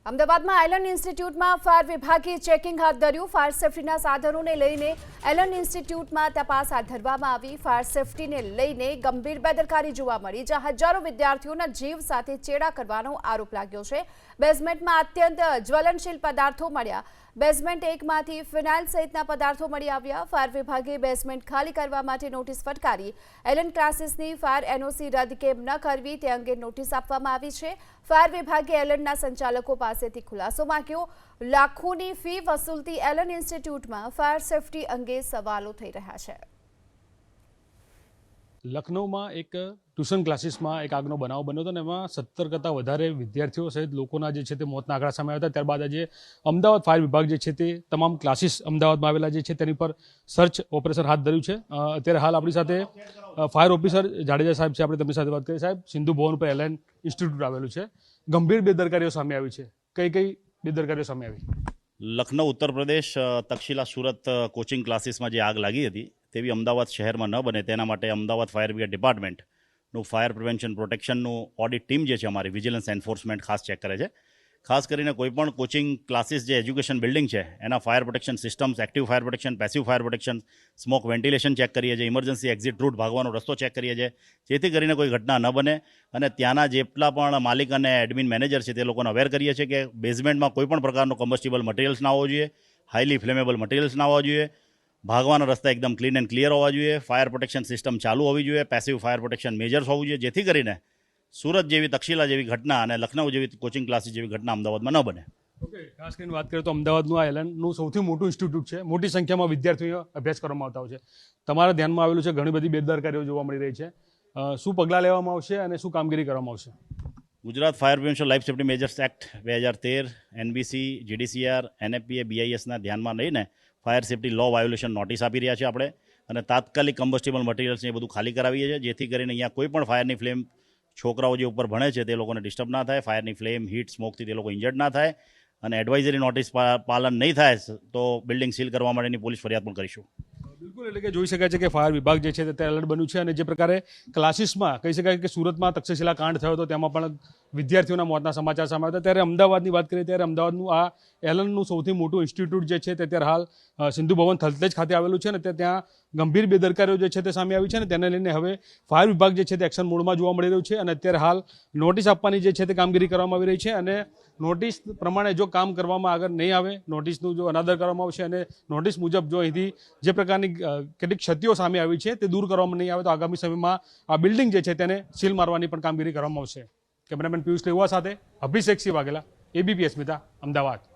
અમદાવાદમાં Allan ઇન્સ્ટિટ્યૂટમાં fire વિભાગે checking હાથ ધર્યું। ફાયર સેફટીના સાધનોને લઈને એલન ઇન્સ્ટિટ્યૂટમાં તપાસ હાથ ધરવામાં આવી। ફાયર સેફટીને લઈને ગંભીર બેદરકારી જોવા મળી, જ્યાં હજારો વિદ્યાર્થીઓના જીવ સાથે ચેડા કરવાનો આરોપ લાગ્યો છે। બેઝમેન્ટમાં અત્યંત જ્વલનશીલ પદાર્થો મળ્યા। બેઝમેન્ટ 1માંથી ફિનાઇલ સહિતના પદાર્થો મળી આવ્યા। ફાયર વિભાગે બેઝમેન્ટ ખાલી કરવા માટે નોટિસ ફટકારી। એલન ક્લાસીસની ફાયર એનઓસી રદ કેમ ન કરવી તે અંગે નોટિસ આપવામાં આવી છે। ફાયર વિભાગે એલનના સંચાલકો પાસેથી ખુલાસો માંગ્યો। લાખોની ફી વસૂલતી એલન ઇન્સ્ટિટ્યૂટમાં ફાયર સેફટી અંગે સવાલો થઈ રહ્યા છે। લખનૌમાં એક ટ્યુશન ક્લાસીસમાં એક આગનો બનાવ બન્યો હતો અને એમાં 17 કરતાં વધારે વિદ્યાર્થીઓ સહિત લોકોના જે છે તે મોતના આંકડા સામે આવ્યા હતા। ત્યારબાદ આજે અમદાવાદ ફાયર વિભાગ જે છે તે તમામ ક્લાસીસ અમદાવાદમાં આવેલા જે છે તેની પર સર્ચ ઓપરેશન હાથ ધર્યું છે। અત્યારે હાલ આપણી સાથે ફાયર ઓફિસર જાડેજા સાહેબ છે, આપણે તેમની સાથે વાત કરીએ। સાહેબ, સિંધુ ભવન પર એલન ઇન્સ્ટિટ્યૂટ આવેલું છે, ગંભીર બેદરકારીઓ સામે આવી છે, કઈ બેદરકારીઓ સામે આવી? લખનઉ ઉત્તર પ્રદેશ તક્ષશિલા સુરત કોચિંગ ક્લાસીસમાં જે આગ લાગી હતી તેવી અમદાવાદ શહેરમાં ન બને તેના માટે અમદાવાદ ફાયર બ્રિગેડ ડિપાર્ટમેન્ટનું ફાયર પ્રિવેન્શન પ્રોટેક્શનનું ઓડિટ ટીમ જે છે અમારી વિજિલન્સ એન્ફોર્સમેન્ટ ખાસ ચેક કરે છે। ખાસ કરીને કોઈપણ કોચિંગ ક્લાસીસ જે એજ્યુકેશન બિલ્ડિંગ છે એના fire protection systems, active fire protection, passive fire protection, smoke ventilation check કરીએ છીએ, ઇમરજન્સી એક્ઝિટ રૂટ ભાગવાનો રસ્તો ચેક કરીએ છીએ, જેથી કરીને કોઈ ઘટના ન બને અને ત્યાંના જેટલા પણ માલિક અને એડમિન મેનેજર છે તે લોકોને અવેર કરીએ છીએ કે બેઝમેન્ટમાં કોઈ પણ પ્રકારનો કમ્બસ્ટિબલ મટીરિયલ્સ ના હોવો જોઈએ, હાઈલી ફ્લેમેબલ મટીરિયલ્સ ના હોવા જોઈએ, ભાગવાના રસ્તા એકદમ ક્લીન એન્ડ ક્લિયર હોવા જોઈએ, ફાયર પ્રોટેક્શન સિસ્ટમ ચાલુ હોવી જોઈએ, પેસિવ ફાયર પ્રોટેક્શન મેજર્સ હોવું જોઈએ, જેથી કરીને સુરત જેવી, તક્ષશિલા જેવી ઘટના અને લખનઉ જેવી કોચિંગ ક્લાસીસ જેવી ઘટના અમદાવાદમાં ન બને। ઓકે, ખાસ કરીને વાત કરીએ તો અમદાવાદનું આ એલનનું સૌથી મોટું ઇન્સ્ટિટ્યૂટ છે, મોટી સંખ્યામાં વિદ્યાર્થીઓ અભ્યાસ કરવામાં આવતા હોય છે। તમારા ધ્યાનમાં આવેલું છે, ઘણી બધી બેદરકારીઓ જોવા મળી રહી છે, શું પગલાં લેવામાં આવશે અને શું કામગીરી કરવામાં આવશે? Gujarat fire prevention life safety measures act 2013, NBC, GDCR, NFPA, બીઆઈએસના ધ્યાનમાં લઈને fire safety law violation notice આપી રહ્યા છે આપણે, અને તાત્કાલિક કમ્બસ્ટિબલ મટીરિયલ્સને એ બધું ખાલી કરાવીએ છીએ, જેથી કરીને અહીંયા કોઈ પણ ફાયરની ફ્લેમ છોકરાઓ જે ઉપર ભણે છે તે લોકોને ડિસ્ટર્બ ના થાય, ફાયરની ફ્લેમ, હીટ, સ્મોકથી તે લોકો ઇન્જર્ડ ના થાય, અને એડવાઇઝરી નોટિસ પાલન નહીં થાય તો બિલ્ડિંગ સીલ કરવા માટેની પોલીસ ફરિયાદ પણ કરીશું। બિલકુલ, એટલે કે જોઈ શકાય છે કે ફાયર વિભાગ જે છે તે એલર્ટ બન્યું છે અને જે પ્રકારે ક્લાસીસમાં કહી શકાય કે સુરતમાં તક્ષશિલા કાંડ થયો હતો તેમાં પણ વિદ્યાર્થીઓના મોતના સમાચાર સામે આવ્યા હતા, ત્યારે અમદાવાદની વાત કરીએ ત્યારે અમદાવાદનું આ એલનનું સૌથી મોટું ઇન્સ્ટિટ્યૂટ જે છે તે અત્યારે હાલ સિંધુ ભવન થલતેજ ખાતે આવેલું છે અને ત્યાં ગંભીર બેદરકારીઓ જે છે તે સામે આવી છે અને તેને લઈને હવે ફાયર વિભાગ જે છે તે એક્શન મોડમાં જોવા મળી રહ્યું છે અને અત્યારે હાલ નોટિસ આપવાની જે છે તે કામગીરી કરવામાં આવી રહી છે અને નોટિસ પ્રમાણે જો કામ કરવામાં આગળ નહીં આવે, નોટિસનું જો અનાદર કરવામાં આવશે અને નોટિસ મુજબ જો અહીંથી જે પ્રકારની કેટલીક ક્ષતિઓ સામે આવી છે તે દૂર કરવામાં નહીં આવે તો આગામી સમયમાં આ બિલ્ડિંગ જે છે તેને સીલ મારવાની પણ કામગીરી કરવામાં આવશે। કેમેરામેન પિયુષ લેવા સાથે અભિષેક સિંહ વાઘેલા, એબીપી અસ્મિતા, અમદાવાદ।